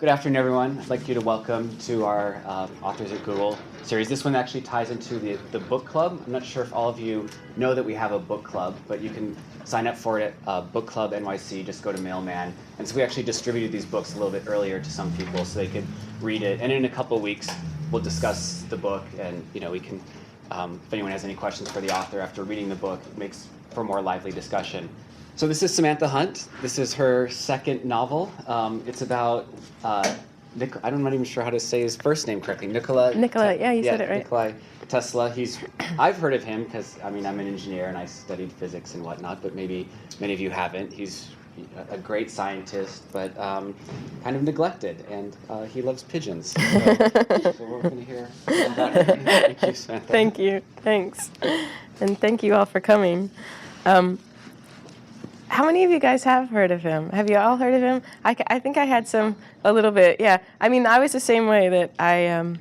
Good afternoon, everyone. I'd like you to welcome to our Authors at Google series. This one actually ties into the book club. I'm not sure if all of you know that we have a book club, but you can sign up for it at Book Club NYC. Just go to Mailman. And so we actually distributed these books a little bit earlier to some people so they could read it. And in a couple of weeks, we'll discuss the book, and we can, if anyone has any questions for the author after reading the book, it makes for more lively discussion. So this is Samantha Hunt. This is her second novel. It's about, I'm not even sure how to say his first name correctly. Nikola, yeah, you said it right. Nikola Tesla. I've heard of him because, I'm an engineer and I studied physics and whatnot, but maybe many of you haven't. He's a great scientist, but kind of neglected, and he loves pigeons. So we're going to hear about him. Thank you, Samantha. Thank you. Thanks. And thank you all for coming. How many of you guys have heard of him? Have you all heard of him? I think I had a little bit, yeah. I was the same way that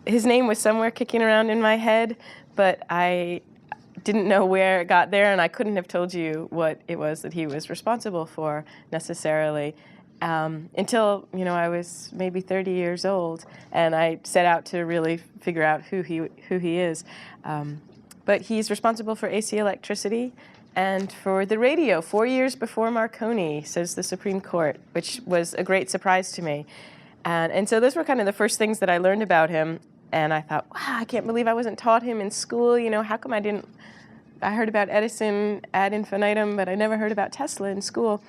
his name was somewhere kicking around in my head, but I didn't know where it got there, and I couldn't have told you what it was that he was responsible for necessarily until, I was maybe 30 years old, and I set out to really figure out who he is. But he's responsible for AC electricity and for the radio 4 years before Marconi, says the Supreme Court, which was a great surprise to me. And so those were kind of the first things that I learned about him. And I thought, wow, I can't believe I wasn't taught him in school. How come I heard about Edison ad infinitum, but I never heard about Tesla in school.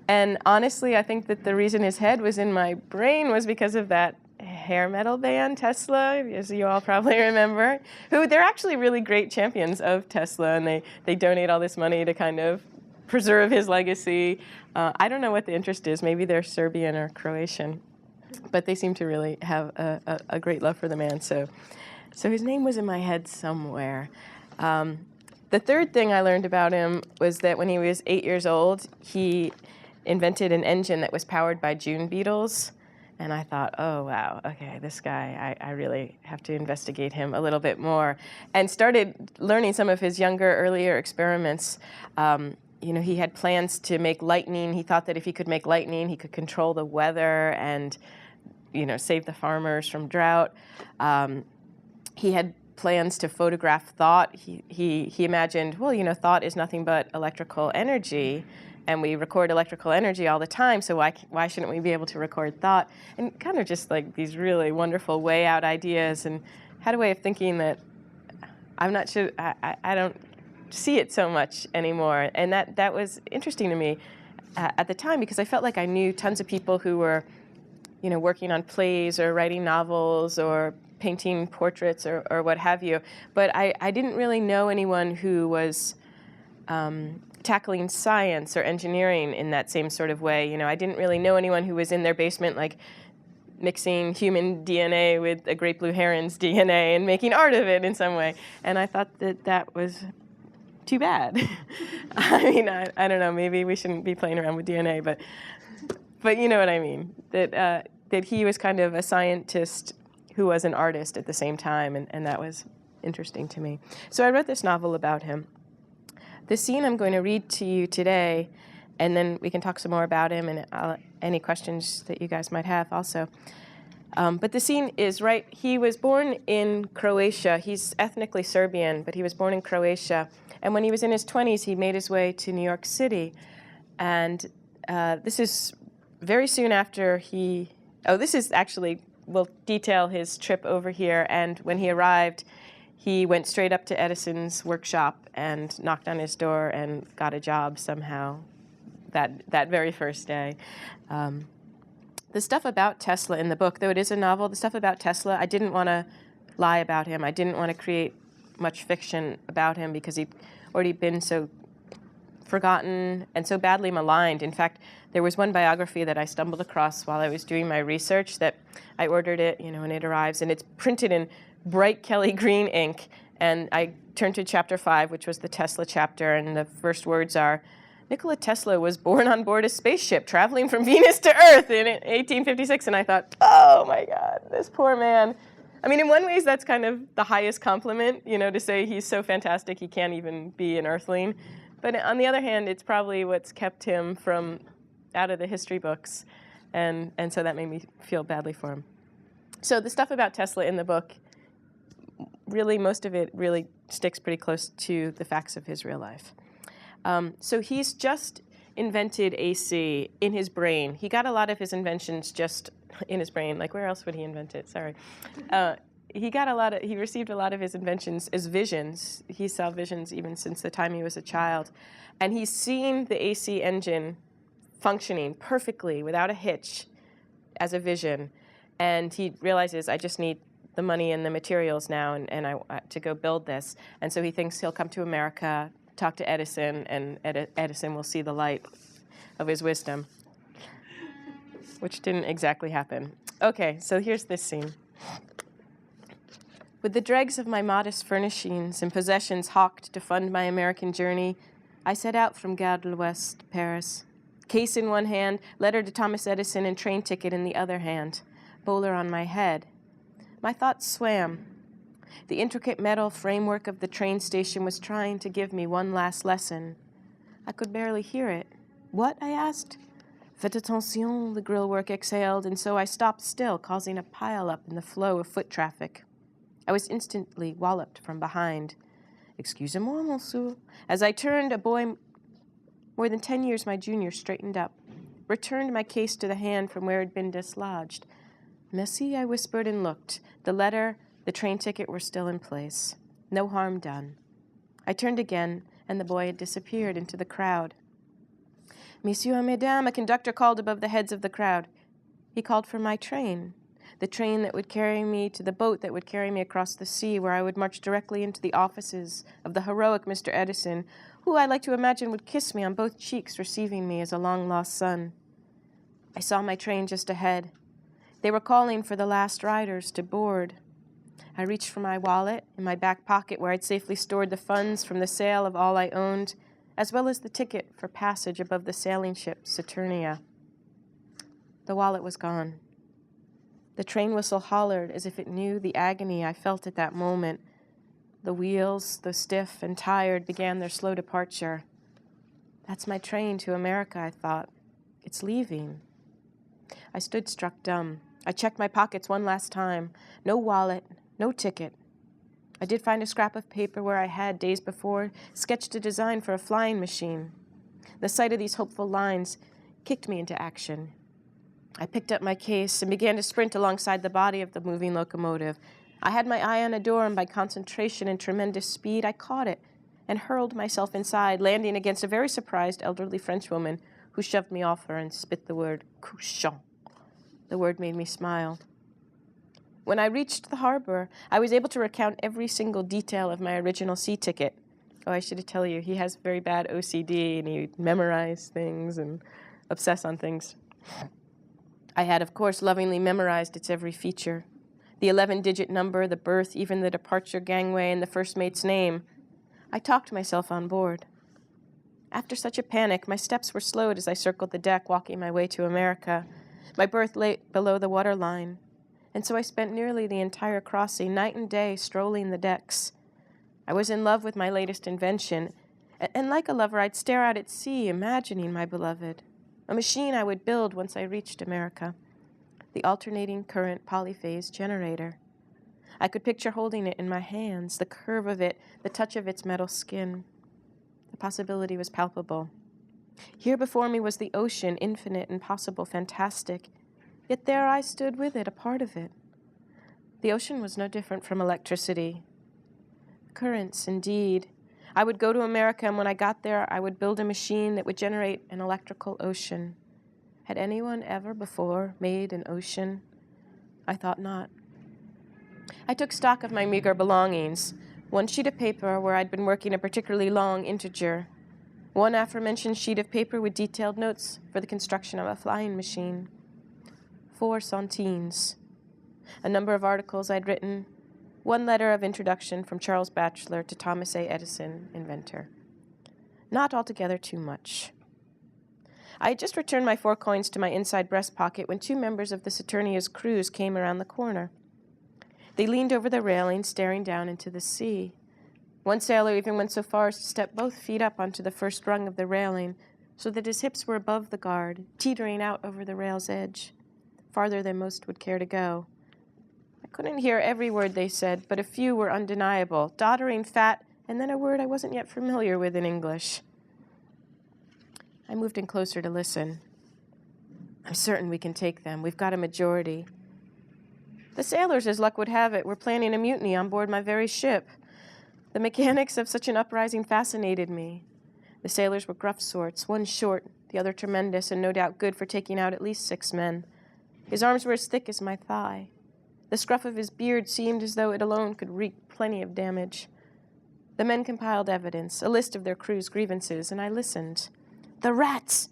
And honestly, I think that the reason his head was in my brain was because of that hair metal band, Tesla, as you all probably remember, who they're actually really great champions of Tesla, and they donate all this money to kind of preserve his legacy. I don't know what the interest is. Maybe they're Serbian or Croatian, but they seem to really have a great love for the man. So his name was in my head somewhere. The third thing I learned about him was that when he was 8 years old, he invented an engine that was powered by June beetles. And I thought, oh, wow, okay, this guy, I really have to investigate him a little bit more. And started learning some of his earlier experiments. He had plans to make lightning. He thought that if he could make lightning, he could control the weather and, save the farmers from drought. He had plans to photograph thought. He imagined, well, thought is nothing but electrical energy. And we record electrical energy all the time, so why shouldn't we be able to record thought? And kind of just like these really wonderful way out ideas, and had a way of thinking that I'm not sure, I don't see it so much anymore. And that was interesting to me at the time, because I felt like I knew tons of people who were, working on plays or writing novels or painting portraits or what have you. But I didn't really know anyone who was tackling science or engineering in that same sort of way. I didn't really know anyone who was in their basement, like mixing human DNA with a great blue heron's DNA and making art of it in some way. And I thought that was too bad. I don't know, maybe we shouldn't be playing around with DNA, but you know what I mean, that he was kind of a scientist who was an artist at the same time, and that was interesting to me. So I wrote this novel about him. The scene I'm going to read to you today, and then we can talk some more about him and any questions that you guys might have also. But the scene is he was born in Croatia. He's ethnically Serbian, but he was born in Croatia. And when he was in his 20s, he made his way to New York City. And this is very soon after this is actually, we'll detail his trip over here. And when he arrived, he went straight up to Edison's workshop and knocked on his door and got a job somehow that very first day. The stuff about Tesla in the book, though it is a novel, the stuff about Tesla, I didn't want to lie about him. I didn't want to create much fiction about him because he'd already been so forgotten and so badly maligned. In fact, there was one biography that I stumbled across while I was doing my research that I ordered it, when it arrives, and it's printed in bright Kelly green ink, and I turned to chapter 5, which was the Tesla chapter, and the first words are, Nikola Tesla was born on board a spaceship traveling from Venus to Earth in 1856, and I thought, oh my God, this poor man. In one ways that's kind of the highest compliment, to say he's so fantastic he can't even be an Earthling. But on the other hand, it's probably what's kept him from out of the history books. and so that made me feel badly for him. So the stuff about Tesla in the book, really, most of it really sticks pretty close to the facts of his real life. So he's just invented AC in his brain. He got a lot of his inventions just in his brain. Like, where else would he invent it? Sorry. He received a lot of his inventions as visions. He saw visions even since the time he was a child. And he's seen the AC engine functioning perfectly without a hitch as a vision. And he realizes, I just need the money and the materials now and I to go build this. And so he thinks he'll come to America, talk to Edison, and Edison will see the light of his wisdom, which didn't exactly happen. Okay, so here's this scene. With the dregs of my modest furnishings and possessions hawked to fund my American journey, I set out from Gare de l'Ouest, Paris. Case in one hand, letter to Thomas Edison, and train ticket in the other hand. Bowler on my head. My thoughts swam. The intricate metal framework of the train station was trying to give me one last lesson. I could barely hear it. What? I asked. Faites attention, the grillwork exhaled, and so I stopped still, causing a pile-up in the flow of foot traffic. I was instantly walloped from behind. Excusez-moi, monsieur. As I turned, a boy more than 10 years my junior straightened up, returned my case to the hand from where it had been dislodged. Merci, I whispered and looked. The letter, the train ticket were still in place. No harm done. I turned again, and the boy had disappeared into the crowd. Monsieur and Madame, a conductor called above the heads of the crowd. He called for my train, the train that would carry me to the boat that would carry me across the sea, where I would march directly into the offices of the heroic Mr. Edison, who I like to imagine would kiss me on both cheeks, receiving me as a long-lost son. I saw my train just ahead. They were calling for the last riders to board. I reached for my wallet in my back pocket where I'd safely stored the funds from the sale of all I owned, as well as the ticket for passage above the sailing ship Saturnia. The wallet was gone. The train whistle hollered as if it knew the agony I felt at that moment. The wheels, though stiff and tired, began their slow departure. That's my train to America, I thought. It's leaving. I stood struck dumb. I checked my pockets one last time. No wallet, no ticket. I did find a scrap of paper where I had, days before, sketched a design for a flying machine. The sight of these hopeful lines kicked me into action. I picked up my case and began to sprint alongside the body of the moving locomotive. I had my eye on a door, and by concentration and tremendous speed, I caught it and hurled myself inside, landing against a very surprised elderly Frenchwoman who shoved me off her and spit the word couchant. The word made me smile. When I reached the harbor, I was able to recount every single detail of my original sea ticket. Oh, I should tell you, he has very bad OCD, and he memorized things and obsess on things. I had, of course, lovingly memorized its every feature. The 11-digit number, the berth, even the departure gangway, and the first mate's name. I talked myself on board. After such a panic, my steps were slowed as I circled the deck, walking my way to America. My berth lay below the waterline, and so I spent nearly the entire crossing, night and day, strolling the decks. I was in love with my latest invention, and like a lover, I'd stare out at sea, imagining my beloved. A machine I would build once I reached America. The alternating current polyphase generator. I could picture holding it in my hands, the curve of it, the touch of its metal skin. The possibility was palpable. Here before me was the ocean, infinite, impossible, fantastic. Yet there I stood with it, a part of it. The ocean was no different from electricity. Currents, indeed. I would go to America, and when I got there, I would build a machine that would generate an electrical ocean. Had anyone ever before made an ocean? I thought not. I took stock of my meager belongings. One sheet of paper where I'd been working a particularly long integer. One aforementioned sheet of paper with detailed notes for the construction of a flying machine. 4 centines. A number of articles I'd written. One letter of introduction from Charles Batchelor to Thomas A. Edison, inventor. Not altogether too much. I had just returned my 4 coins to my inside breast pocket when 2 members of the Saturnia's crews came around the corner. They leaned over the railing, staring down into the sea. One sailor even went so far as to step both feet up onto the first rung of the railing, so that his hips were above the guard, teetering out over the rail's edge, farther than most would care to go. I couldn't hear every word they said, but a few were undeniable, doddering, fat, and then a word I wasn't yet familiar with in English. I moved in closer to listen. I'm certain we can take them. We've got a majority. The sailors, as luck would have it, were planning a mutiny on board my very ship. The mechanics of such an uprising fascinated me. The sailors were gruff sorts, one short, the other tremendous, and no doubt good for taking out at least 6 men. His arms were as thick as my thigh. The scruff of his beard seemed as though it alone could wreak plenty of damage. The men compiled evidence, a list of their crew's grievances, and I listened. The rats!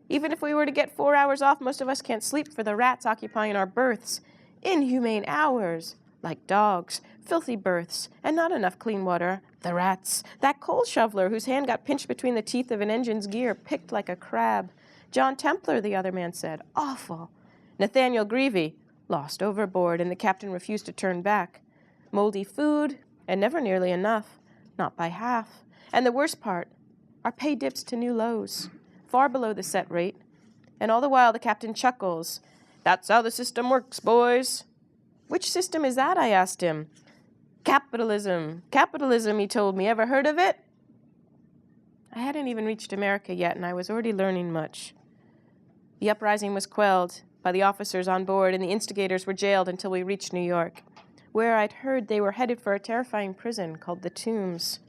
Even if we were to get 4 hours off, most of us can't sleep for the rats occupying our berths. Inhumane hours! Like dogs, filthy berths, and not enough clean water. The rats. That coal shoveler whose hand got pinched between the teeth of an engine's gear, picked like a crab. John Templar, the other man said. Awful. Nathaniel Greevy. Lost overboard, and the captain refused to turn back. Moldy food, and never nearly enough. Not by half. And the worst part, our pay dips to new lows, far below the set rate. And all the while the captain chuckles. That's how the system works, boys. Which system is that? I asked him. Capitalism. Capitalism, he told me. Ever heard of it? I hadn't even reached America yet, and I was already learning much. The uprising was quelled by the officers on board, and the instigators were jailed until we reached New York, where I'd heard they were headed for a terrifying prison called the Tombs.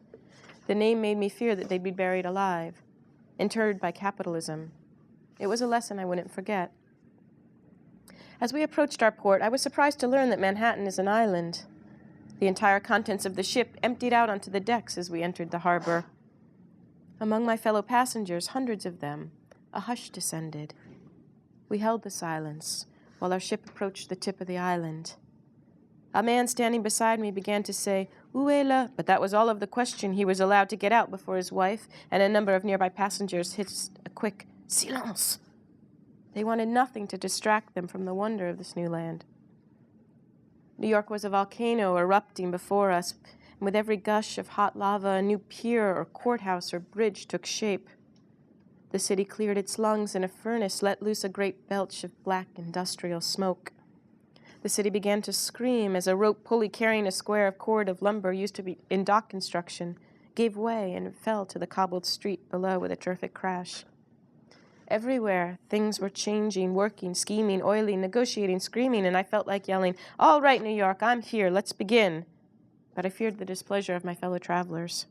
The name made me fear that they'd be buried alive, interred by capitalism. It was a lesson I wouldn't forget. As we approached our port, I was surprised to learn that Manhattan is an island. The entire contents of the ship emptied out onto the decks as we entered the harbor. Among my fellow passengers, hundreds of them, a hush descended. We held the silence while our ship approached the tip of the island. A man standing beside me began to say, "Où est la?" But that was all of the question he was allowed to get out before his wife and a number of nearby passengers hissed a quick silence. They wanted nothing to distract them from the wonder of this new land. New York was a volcano erupting before us, and with every gush of hot lava, a new pier or courthouse or bridge took shape. The city cleared its lungs, and a furnace let loose a great belch of black industrial smoke. The city began to scream as a rope pulley carrying a square of cord of lumber used to be in dock construction gave way and fell to the cobbled street below with a terrific crash. Everywhere, things were changing, working, scheming, oiling, negotiating, screaming, and I felt like yelling, "All right, New York, I'm here, let's begin." But I feared the displeasure of my fellow travelers.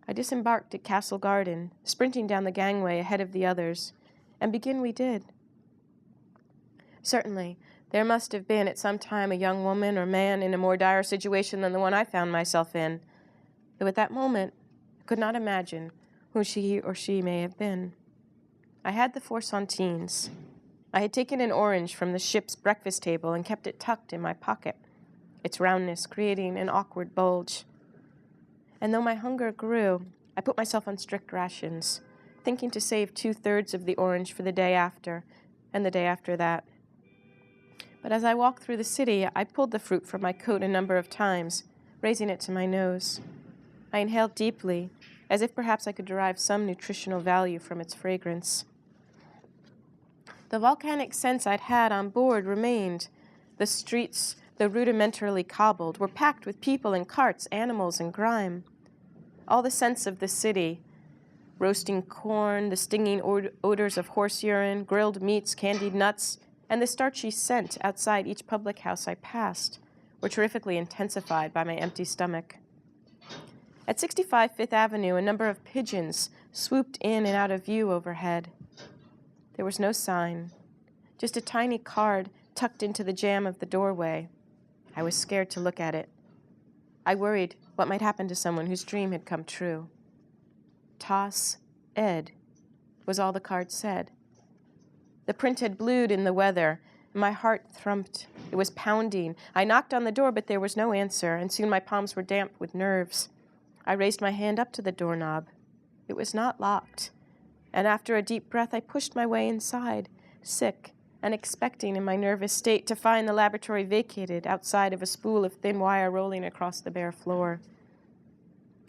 I disembarked at Castle Garden, sprinting down the gangway ahead of the others, and begin we did. Certainly, there must have been at some time a young woman or man in a more dire situation than the one I found myself in, though at that moment I could not imagine who she or she may have been. I had the 4 centines. I had taken an orange from the ship's breakfast table and kept it tucked in my pocket, its roundness creating an awkward bulge. And though my hunger grew, I put myself on strict rations, thinking to save 2/3 of the orange for the day after, and the day after that. But as I walked through the city, I pulled the fruit from my coat a number of times, raising it to my nose. I inhaled deeply, as if perhaps I could derive some nutritional value from its fragrance. The volcanic scents I'd had on board remained. The streets, though rudimentarily cobbled, were packed with people and carts, animals and grime. All the scents of the city, roasting corn, the stinging odors of horse urine, grilled meats, candied nuts, and the starchy scent outside each public house I passed, were terrifically intensified by my empty stomach. At 65 Fifth Avenue, a number of pigeons swooped in and out of view overhead. There was no sign, just a tiny card tucked into the jamb of the doorway. I was scared to look at it. I worried what might happen to someone whose dream had come true. Toss, Ed, was all the card said. The print had blued in the weather, and my heart thumped. It was pounding. I knocked on the door, but there was no answer, and soon my palms were damp with nerves. I raised my hand up to the doorknob. It was not locked, and after a deep breath, I pushed my way inside, sick and expecting in my nervous state to find the laboratory vacated outside of a spool of thin wire rolling across the bare floor.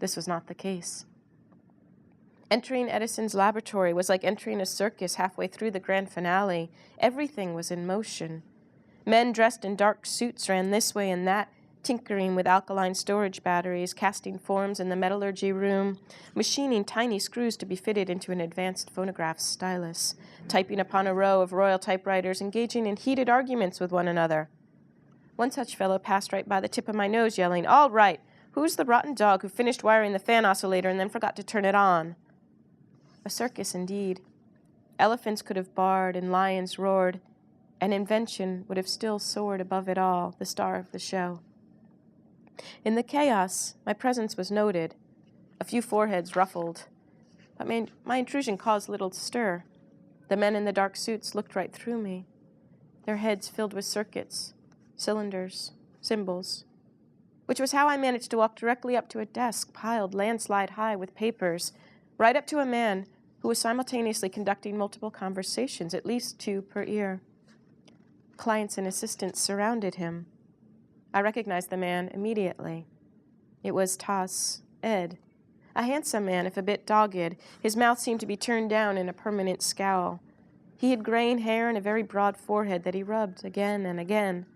This was not the case. Entering Edison's laboratory was like entering a circus halfway through the grand finale. Everything was in motion. Men dressed in dark suits ran this way and that, tinkering with alkaline storage batteries, casting forms in the metallurgy room, machining tiny screws to be fitted into an advanced phonograph stylus, typing upon a row of royal typewriters, engaging in heated arguments with one another. One such fellow passed right by the tip of my nose, yelling, "All right, who's the rotten dog who finished wiring the fan oscillator and then forgot to turn it on?" A circus indeed. Elephants could have barred and lions roared, and invention would have still soared above it all, the star of the show. In the chaos, my presence was noted. A few foreheads ruffled, but my intrusion caused little stir. The men in the dark suits looked right through me, their heads filled with circuits, cylinders, symbols, which was how I managed to walk directly up to a desk piled landslide high with papers, right up to a man who was simultaneously conducting multiple conversations, at least 2 per ear. Clients and assistants surrounded him. I recognized the man immediately. It was Ed, a handsome man, if a bit dogged. His mouth seemed to be turned down in a permanent scowl. He had graying hair and a very broad forehead that he rubbed again and again.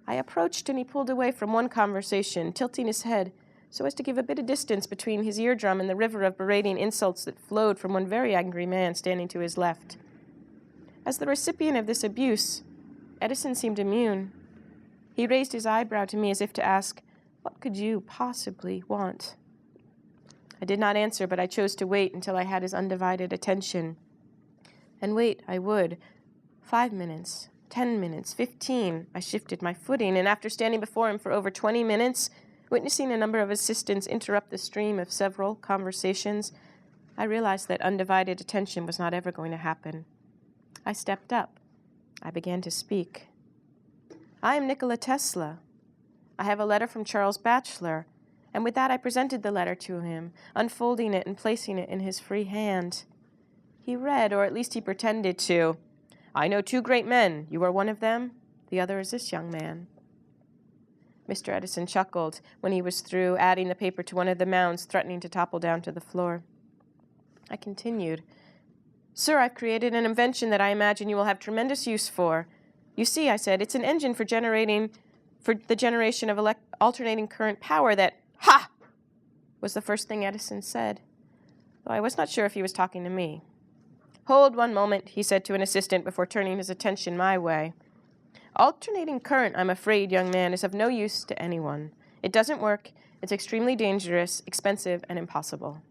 I approached and he pulled away from one conversation, tilting his head so as to give a bit of distance between his eardrum and the river of berating insults that flowed from one very angry man standing to his left. As the recipient of this abuse, Edison seemed immune. He raised his eyebrow to me as if to ask, "What could you possibly want?" I did not answer, but I chose to wait until I had his undivided attention. And wait I would. 5 minutes, 10 minutes, 15. I shifted my footing, and after standing before him for over 20 minutes, witnessing a number of assistants interrupt the stream of several conversations, I realized that undivided attention was not ever going to happen. I stepped up. I began to speak. "I am Nikola Tesla. I have a letter from Charles Batchelor," and with that I presented the letter to him, unfolding it and placing it in his free hand. He read, or at least he pretended to. "I know 2 great men. You are one of them. The other is this young man." Mr. Edison chuckled when he was through, adding the paper to one of the mounds, threatening to topple down to the floor. I continued. "Sir, I've created an invention that I imagine you will have tremendous use for. You see," I said, "it's an engine for the generation of alternating current power that—" "Ha!" was the first thing Edison said, though I was not sure if he was talking to me. "Hold one moment," he said to an assistant before turning his attention my way. "Alternating current, I'm afraid, young man, is of no use to anyone. It doesn't work. It's extremely dangerous, expensive, and impossible."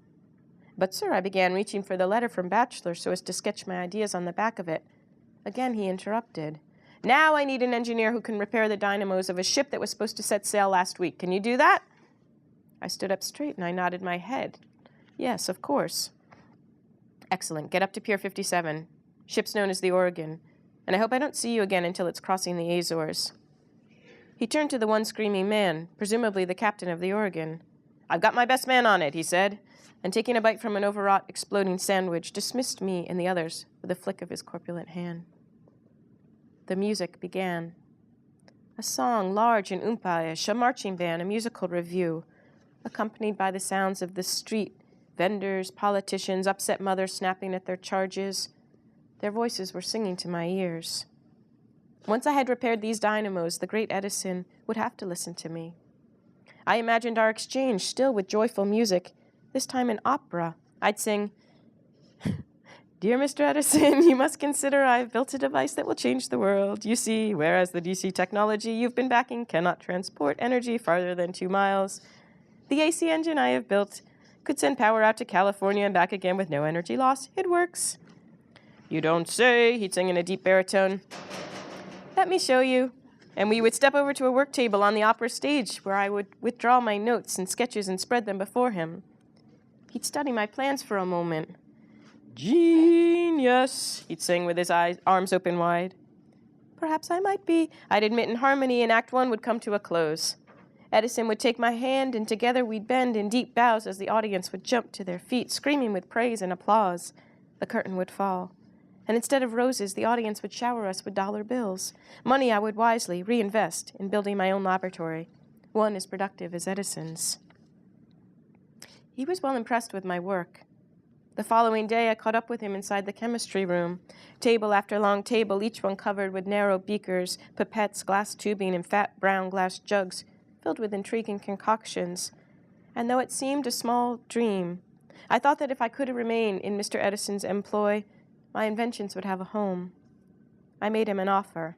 "But, sir," I began, reaching for the letter from Batchelor so as to sketch my ideas on the back of it. Again he interrupted. "Now I need an engineer who can repair the dynamos of a ship that was supposed to set sail last week. Can you do that?" I stood up straight and I nodded my head. "Yes, of course." "Excellent. Get up to Pier 57. Ship's known as the Oregon. And I hope I don't see you again until it's crossing the Azores." He turned to the one screaming man, presumably the captain of the Oregon. "I've got my best man on it," he said, and taking a bite from an overwrought, exploding sandwich, dismissed me and the others with a flick of his corpulent hand. The music began. A song, large and oompa-ish, a marching band, a musical revue, accompanied by the sounds of the street, vendors, politicians, upset mothers snapping at their charges. Their voices were singing to my ears. Once I had repaired these dynamos, the great Edison would have to listen to me. I imagined our exchange still with joyful music, this time in opera. I'd sing, "Dear Mr. Edison, you must consider I've built a device that will change the world. You see, whereas the DC technology you've been backing cannot transport energy farther than 2 miles, the AC engine I have built could send power out to California and back again with no energy loss. It works." "You don't say," he'd sing in a deep baritone. "Let me show you." And we would step over to a work table on the opera stage where I would withdraw my notes and sketches and spread them before him. He'd study my plans for a moment. "Genius," he'd sing with his arms open wide. "Perhaps I might be," I'd admit in harmony, and Act 1 would come to a close. Edison would take my hand, and together we'd bend in deep bows as the audience would jump to their feet, screaming with praise and applause. The curtain would fall, and instead of roses, the audience would shower us with dollar bills, money I would wisely reinvest in building my own laboratory, one as productive as Edison's. He was well impressed with my work. The following day, I caught up with him inside the chemistry room. Table after long table, each one covered with narrow beakers, pipettes, glass tubing, and fat brown glass jugs filled with intriguing concoctions. And though it seemed a small dream, I thought that if I could remain in Mr. Edison's employ, my inventions would have a home. I made him an offer.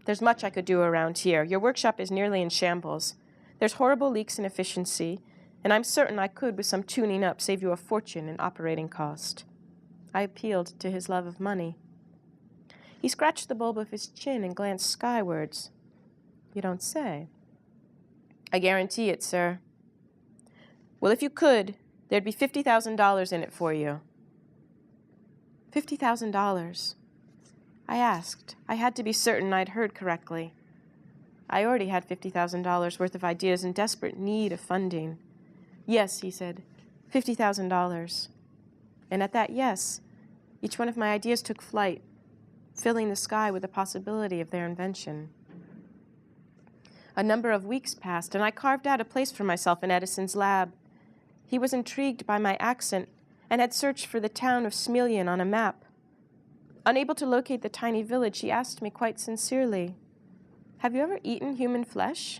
There's much I could do around here. Your workshop is nearly in shambles. There's horrible leaks in efficiency, and I'm certain I could, with some tuning up, save you a fortune in operating cost. I appealed to his love of money. He scratched the bulb of his chin and glanced skywards. You don't say. I guarantee it, sir. Well, if you could, there'd be $50,000 in it for you. $50,000. I asked. I had to be certain I'd heard correctly. I already had $50,000 worth of ideas in desperate need of funding. Yes, he said, $50,000. And at that yes, each one of my ideas took flight, filling the sky with the possibility of their invention. A number of weeks passed, and I carved out a place for myself in Edison's lab. He was intrigued by my accent and had searched for the town of Smiljan on a map. Unable to locate the tiny village, he asked me quite sincerely, "Have you ever eaten human flesh?"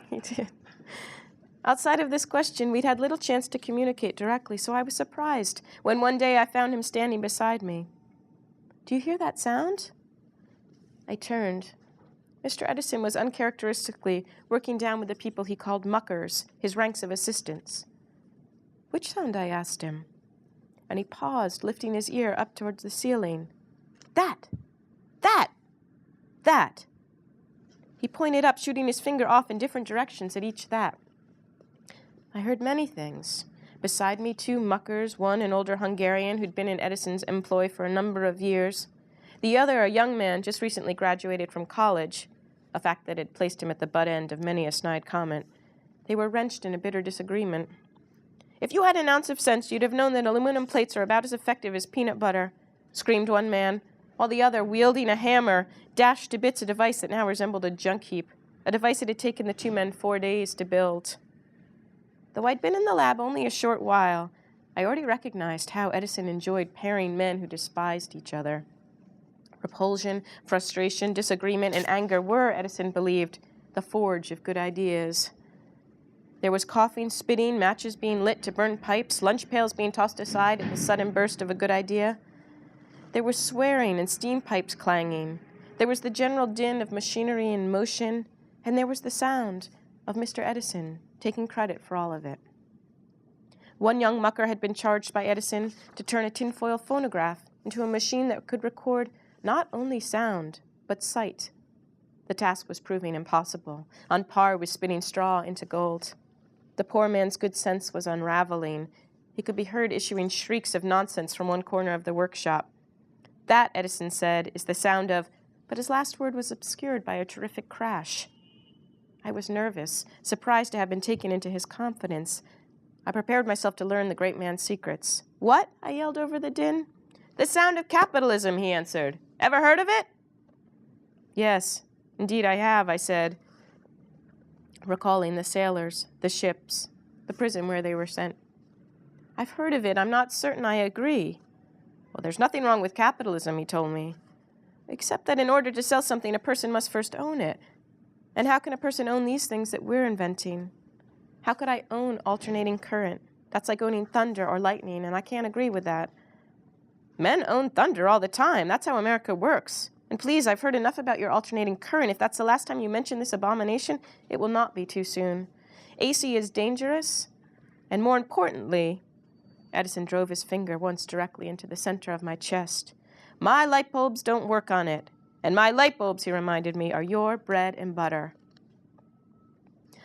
He did. Outside of this question, we'd had little chance to communicate directly, so I was surprised when one day I found him standing beside me. "Do you hear that sound?" I turned. Mr. Edison was uncharacteristically working down with the people he called muckers, his ranks of assistants. "Which sound?" I asked him. And he paused, lifting his ear up towards the ceiling. That! He pointed up, shooting his finger off in different directions at each that. I heard many things. Beside me, two muckers, one an older Hungarian who'd been in Edison's employ for a number of years, the other a young man just recently graduated from college, a fact that had placed him at the butt end of many a snide comment. They were wrenched in a bitter disagreement. "If you had an ounce of sense, you'd have known that aluminum plates are about as effective as peanut butter," screamed one man, while the other, wielding a hammer, dashed to bits a device that now resembled a junk heap, a device it had taken the two men 4 days to build. Though I'd been in the lab only a short while, I already recognized how Edison enjoyed pairing men who despised each other. Repulsion, frustration, disagreement, and anger were, Edison believed, the forge of good ideas. There was coughing, spitting, matches being lit to burn pipes, lunch pails being tossed aside at the sudden burst of a good idea. There was swearing and steam pipes clanging. There was the general din of machinery in motion, and there was the sound of Mr. Edison taking credit for all of it. One young mucker had been charged by Edison to turn a tinfoil phonograph into a machine that could record not only sound, but sight. The task was proving impossible, on par with spinning straw into gold. The poor man's good sense was unraveling. He could be heard issuing shrieks of nonsense from one corner of the workshop. That, Edison said, is the sound of, but his last word was obscured by a terrific crash. I was nervous, surprised to have been taken into his confidence. I prepared myself to learn the great man's secrets. "What?" I yelled over the din. "The sound of capitalism," he answered. "Ever heard of it?" "Yes, indeed I have," I said, recalling the sailors, the ships, the prison where they were sent. "I've heard of it. I'm not certain I agree." "Well, there's nothing wrong with capitalism," he told me, "except that in order to sell something, a person must first own it. And how can a person own these things that we're inventing? How could I own alternating current? That's like owning thunder or lightning, and I can't agree with that." "Men own thunder all the time. That's how America works. And please, I've heard enough about your alternating current. If that's the last time you mention this abomination, it will not be too soon. AC is dangerous, and more importantly," Edison drove his finger once directly into the center of my chest, "my light bulbs don't work on it. And my light bulbs," he reminded me, "are your bread and butter."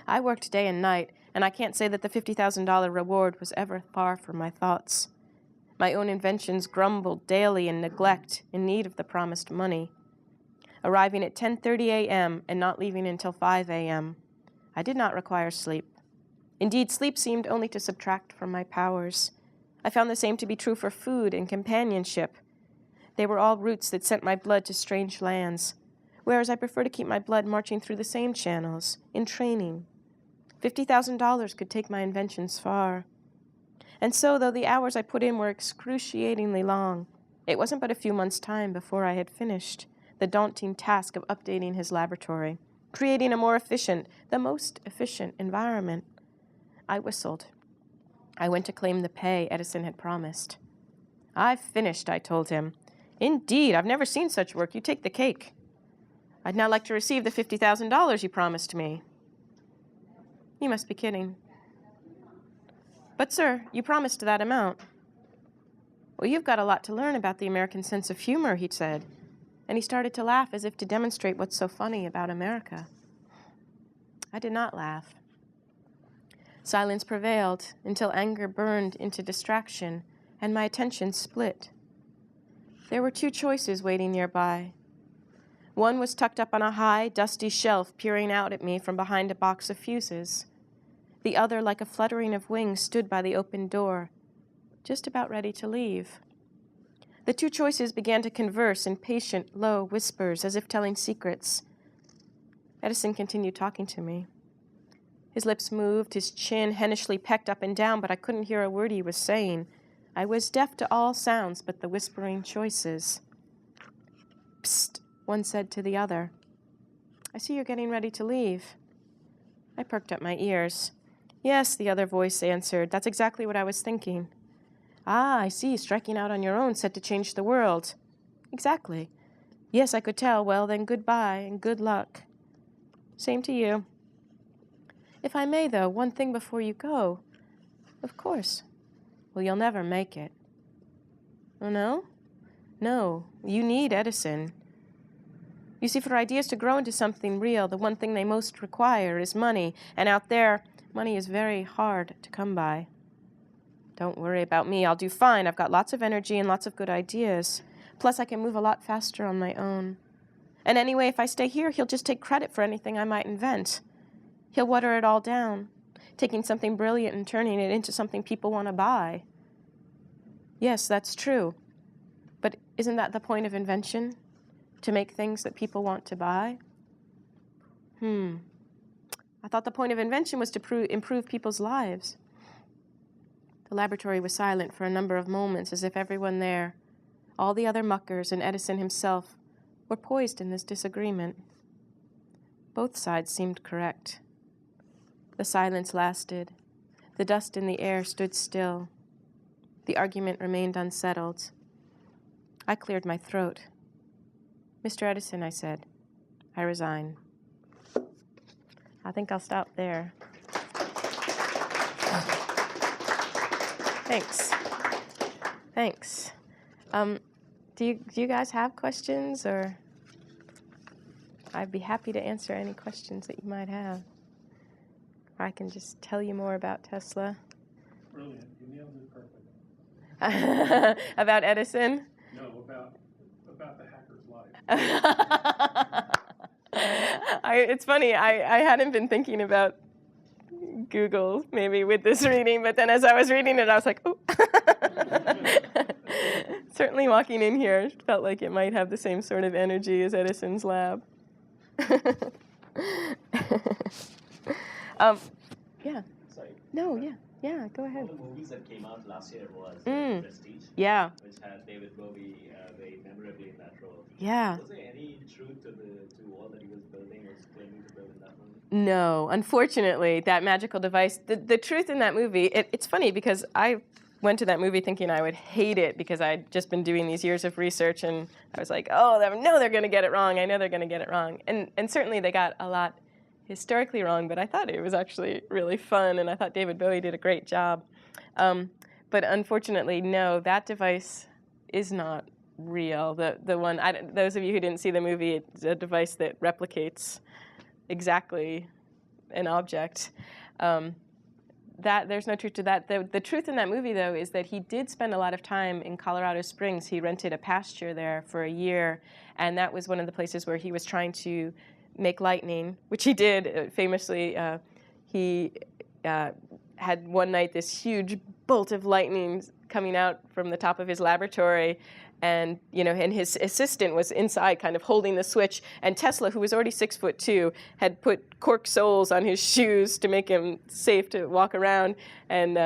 I worked day and night, and I can't say that the $50,000 reward was ever far from my thoughts. My own inventions grumbled daily in neglect, in need of the promised money. Arriving at 10:30 a.m. and not leaving until 5 a.m., I did not require sleep. Indeed, sleep seemed only to subtract from my powers. I found the same to be true for food and companionship. They were all routes that sent my blood to strange lands, whereas I prefer to keep my blood marching through the same channels, in training. $50,000 could take my inventions far. And so, though the hours I put in were excruciatingly long, it wasn't but a few months' time before I had finished the daunting task of updating his laboratory, creating a more efficient, the most efficient environment. I whistled. I went to claim the pay Edison had promised. "I've finished," I told him. "Indeed, I've never seen such work. You take the cake." "I'd now like to receive the $50,000 you promised me." "You must be kidding." "But, sir, you promised that amount." "Well, you've got a lot to learn about the American sense of humor," he said, and he started to laugh as if to demonstrate what's so funny about America. I did not laugh. Silence prevailed until anger burned into distraction and my attention split. There were two choices waiting nearby. One was tucked up on a high, dusty shelf, peering out at me from behind a box of fuses. The other, like a fluttering of wings, stood by the open door, just about ready to leave. The two choices began to converse in patient, low whispers, as if telling secrets. Edison continued talking to me. His lips moved, his chin hennishly pecked up and down, but I couldn't hear a word he was saying. I was deaf to all sounds but the whispering choices. "Psst," one said to the other. "I see you're getting ready to leave." I perked up my ears. "Yes," the other voice answered. "That's exactly what I was thinking." "Ah, I see. Striking out on your own, set to change the world." "Exactly." "Yes, I could tell. Well, then goodbye and good luck." "Same to you." "If I may, though, one thing before you go." "Of course." "Well, you'll never make it." "Oh, no?" "No. You need Edison. You see, for ideas to grow into something real, the one thing they most require is money. And out there, money is very hard to come by." "Don't worry about me. I'll do fine. I've got lots of energy and lots of good ideas. Plus, I can move a lot faster on my own. And anyway, if I stay here, he'll just take credit for anything I might invent. He'll water it all down, taking something brilliant and turning it into something people want to buy." "Yes, that's true. But isn't that the point of invention? To make things that people want to buy?" I thought the point of invention was to improve people's lives." The laboratory was silent for a number of moments, as if everyone there, all the other muckers and Edison himself, were poised in this disagreement. Both sides seemed correct. The silence lasted. The dust in the air stood still. The argument remained unsettled. I cleared my throat. "Mr. Edison," I said, "I resign." I think I'll stop there. Thanks. Thanks. Do you guys have questions, or I'd be happy to answer any questions that you might have. Or I can just tell you more about Tesla. Brilliant. You nailed it perfectly. About Edison? No, about the hacker's life. It's funny, I hadn't been thinking about Google maybe with this reading, but then as I was reading it, I was like, oh. Certainly walking in here felt like it might have the same sort of energy as Edison's lab. Yeah. Sorry. No, yeah, go ahead. All the movies that came out last year was Prestige, Yeah. which had David Bowie very memorably in that role. Yeah. Was there any truth to the wall that he was building or was claiming to build in that movie? No, unfortunately, that magical device, the truth in that movie, it's funny because I went to that movie thinking I would hate it because I'd just been doing these years of research and I was like, oh, no, they're going to get it wrong. I know they're going to get it wrong. And certainly they got a lot historically wrong, but I thought it was actually really fun and I thought David Bowie did a great job. But unfortunately, no, that device is not real. The one, those of you who didn't see the movie, it's a device that replicates exactly an object. That there's no truth to that. The truth in that movie, though, is that he did spend a lot of time in Colorado Springs. He rented a pasture there for a year, and that was one of the places where he was trying to make lightning, which he did famously. He had one night this huge bolt of lightning coming out from the top of his laboratory, and and his assistant was inside kind of holding the switch, and Tesla, who was already 6'2", had put cork soles on his shoes to make him safe to walk around, and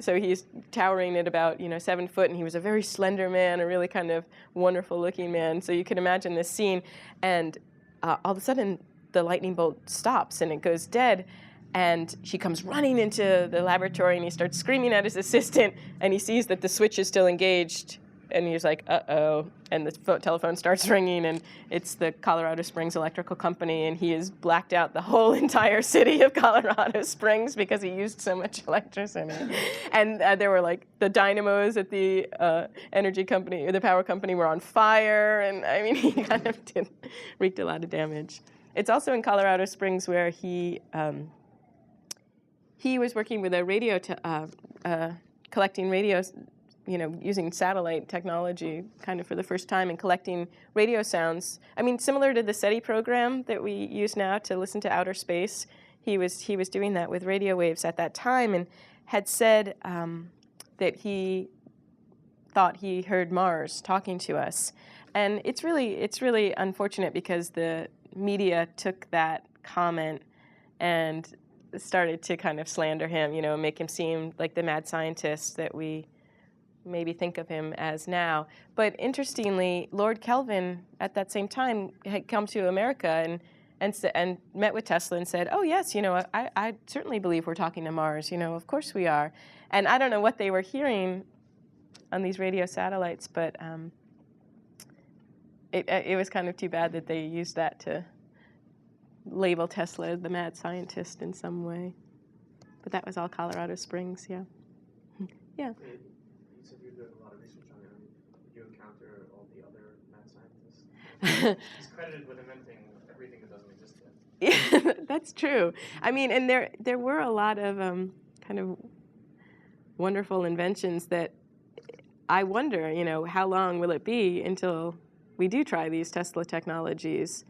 so he's towering at about 7 foot, and he was a very slender man, a really kind of wonderful looking man. So you can imagine this scene, and all of a sudden the lightning bolt stops and it goes dead. And she comes running into the laboratory, and he starts screaming at his assistant, and he sees that the switch is still engaged, and he's like, uh-oh, and the telephone starts ringing, and it's the Colorado Springs Electrical Company, and he has blacked out the whole entire city of Colorado Springs because he used so much electricity. And there were like the dynamos at the energy company, or the power company, were on fire, and I mean, he kind of wreaked a lot of damage. It's also in Colorado Springs where he was working with a radio, collecting radios, using satellite technology kind of for the first time and collecting radio sounds. I mean, similar to the SETI program that we use now to listen to outer space, he was doing that with radio waves at that time, and had said that he thought he heard Mars talking to us. And it's really unfortunate because the media took that comment and started to kind of slander him, make him seem like the mad scientist that we maybe think of him as now. But interestingly, Lord Kelvin at that same time had come to America and met with Tesla and said, oh yes, I certainly believe we're talking to Mars, of course we are. And I don't know what they were hearing on these radio satellites, but it was kind of too bad that they used that to label Tesla as the mad scientist in some way. But that was all Colorado Springs, yeah. Yeah. You said you're doing a lot of research on him. Did you encounter all the other mad scientists? He's credited with inventing everything that doesn't exist yet. Yeah, that's true. I mean, and there were a lot of kind of wonderful inventions that I wonder, how long will it be until we do try these Tesla technologies?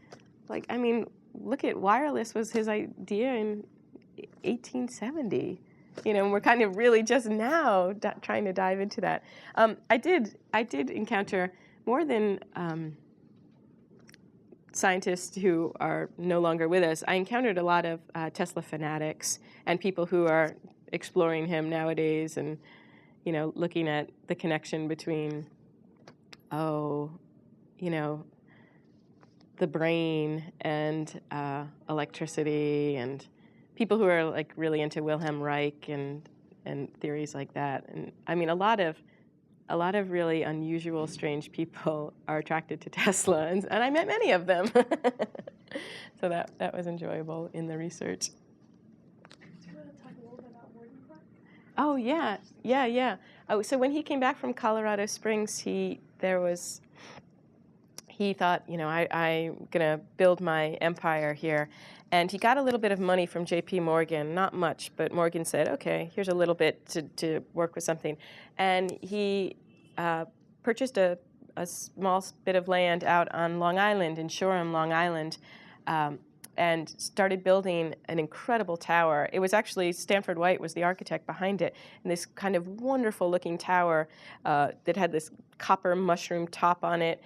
Like, I mean, look at wireless was his idea in 1870. And we're kind of really just now trying to dive into that. I did encounter more than scientists who are no longer with us. I encountered a lot of Tesla fanatics and people who are exploring him nowadays, and looking at the connection between the brain and electricity, and people who are like really into Wilhelm Reich and theories like that. And I mean, a lot of really unusual, strange people are attracted to Tesla, and I met many of them. So that was enjoyable in the research. Do you want to talk a little bit about Morgan? Oh yeah. Oh, so when he came back from Colorado Springs, he thought, I'm gonna build my empire here. And he got a little bit of money from J.P. Morgan, not much, but Morgan said, okay, here's a little bit to work with something. And he purchased a small bit of land out on Long Island, in Shoreham, Long Island, and started building an incredible tower. It was actually, Stanford White was the architect behind it, and this kind of wonderful looking tower that had this copper mushroom top on it,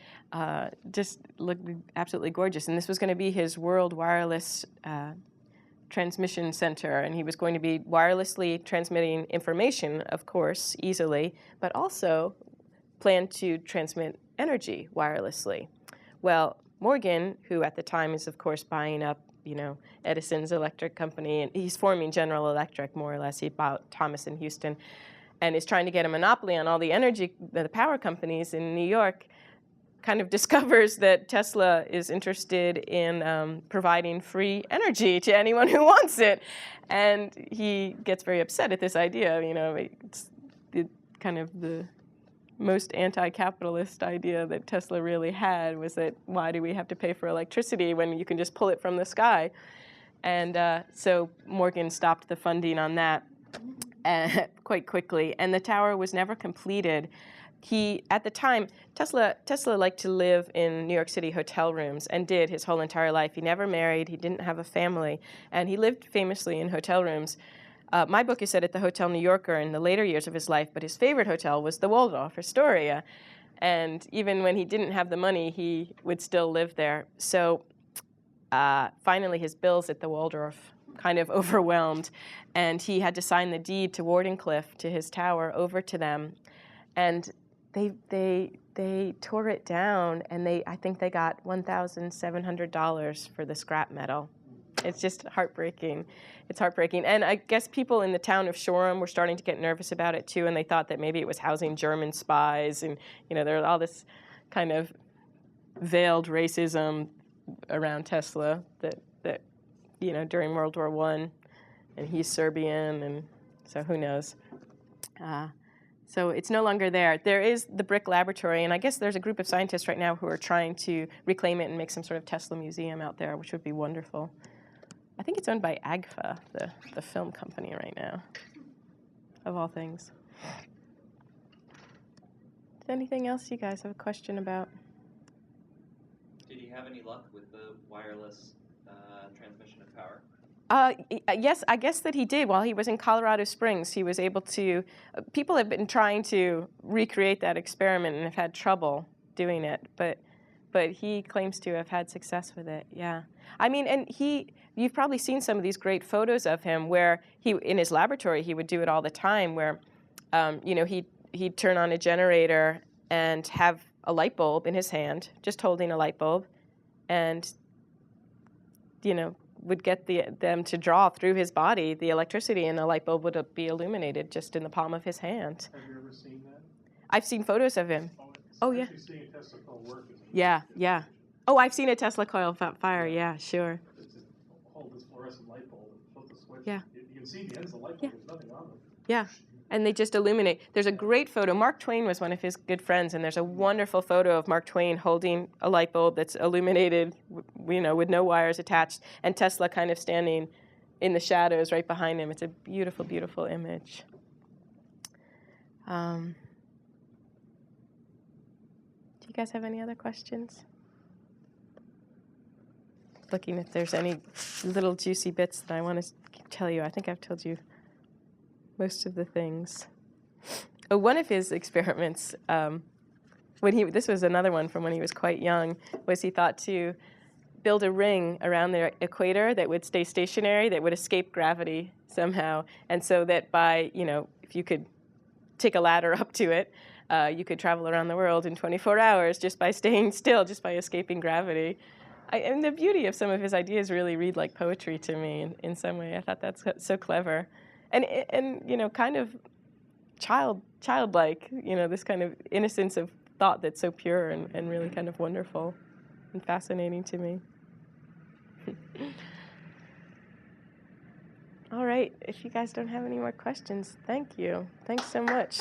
just looked absolutely gorgeous. And this was going to be his world wireless transmission center, and he was going to be wirelessly transmitting information, of course, easily, but also planned to transmit energy wirelessly. Well, Morgan, who at the time is, of course, buying up, Edison's electric company, and he's forming General Electric, more or less. He bought Thomas and Houston, and is trying to get a monopoly on all the power companies in New York, kind of discovers that Tesla is interested in providing free energy to anyone who wants it. And he gets very upset at this idea. It's kind of the most anti-capitalist idea that Tesla really had, was that why do we have to pay for electricity when you can just pull it from the sky? And so Morgan stopped the funding on that quite quickly, and the tower was never completed. At the time, Tesla liked to live in New York City hotel rooms, and did his whole entire life. He never married, he didn't have a family, and he lived famously in hotel rooms. My book is set at the Hotel New Yorker in the later years of his life, but his favorite hotel was the Waldorf Astoria. And even when he didn't have the money, he would still live there. So finally his bills at the Waldorf kind of overwhelmed, and he had to sign the deed to Wardenclyffe, to his tower, over to them, and they tore it down, and I think they got $1,700 for the scrap metal. It's just heartbreaking. It's heartbreaking. And I guess people in the town of Shoreham were starting to get nervous about it too, and they thought that maybe it was housing German spies, and there was all this kind of veiled racism around Tesla that during World War I, and he's Serbian, and so who knows. So it's no longer there. There is the Brick Laboratory, and I guess there's a group of scientists right now who are trying to reclaim it and make some sort of Tesla museum out there, which would be wonderful. I think it's owned by AGFA, the film company right now, of all things. Is there anything else you guys have a question about? Did he have any luck with the wireless transmission of power? Yes, I guess that he did. While he was in Colorado Springs, he was able to. People have been trying to recreate that experiment and have had trouble doing it, but he claims to have had success with it. Yeah, I mean, and you've probably seen some of these great photos of him where in his laboratory, he would do it all the time. Where, he'd turn on a generator and have a light bulb in his hand, just holding a light bulb, and would get them to draw through his body the electricity, and the light bulb would be illuminated just in the palm of his hand. Have you ever seen that? I've seen photos of him. Oh, yeah. Actually seeing a Tesla coil work is Yeah. Oh, I've seen a Tesla coil fire. Yeah, sure. It's a hold this fluorescent light bulb and flip the switch. Yeah. You can see the ends of the light bulb. Yeah. There's nothing on them. Yeah. And they just illuminate. There's a great photo. Mark Twain was one of his good friends, and there's a wonderful photo of Mark Twain holding a light bulb that's illuminated, with no wires attached, and Tesla kind of standing in the shadows right behind him. It's a beautiful, beautiful image. Do you guys have any other questions? Looking if there's any little juicy bits that I want to tell you. I think I've told you most of the things. Oh, one of his experiments, this was another one from when he was quite young, was he thought to build a ring around the equator that would stay stationary, that would escape gravity somehow, and so that by, if you could take a ladder up to it, you could travel around the world in 24 hours just by staying still, just by escaping gravity. And the beauty of some of his ideas really read like poetry to me in some way. I thought that's so clever. And kind of childlike, this kind of innocence of thought that's so pure and really kind of wonderful and fascinating to me. All right, if you guys don't have any more questions, thank you. Thanks so much.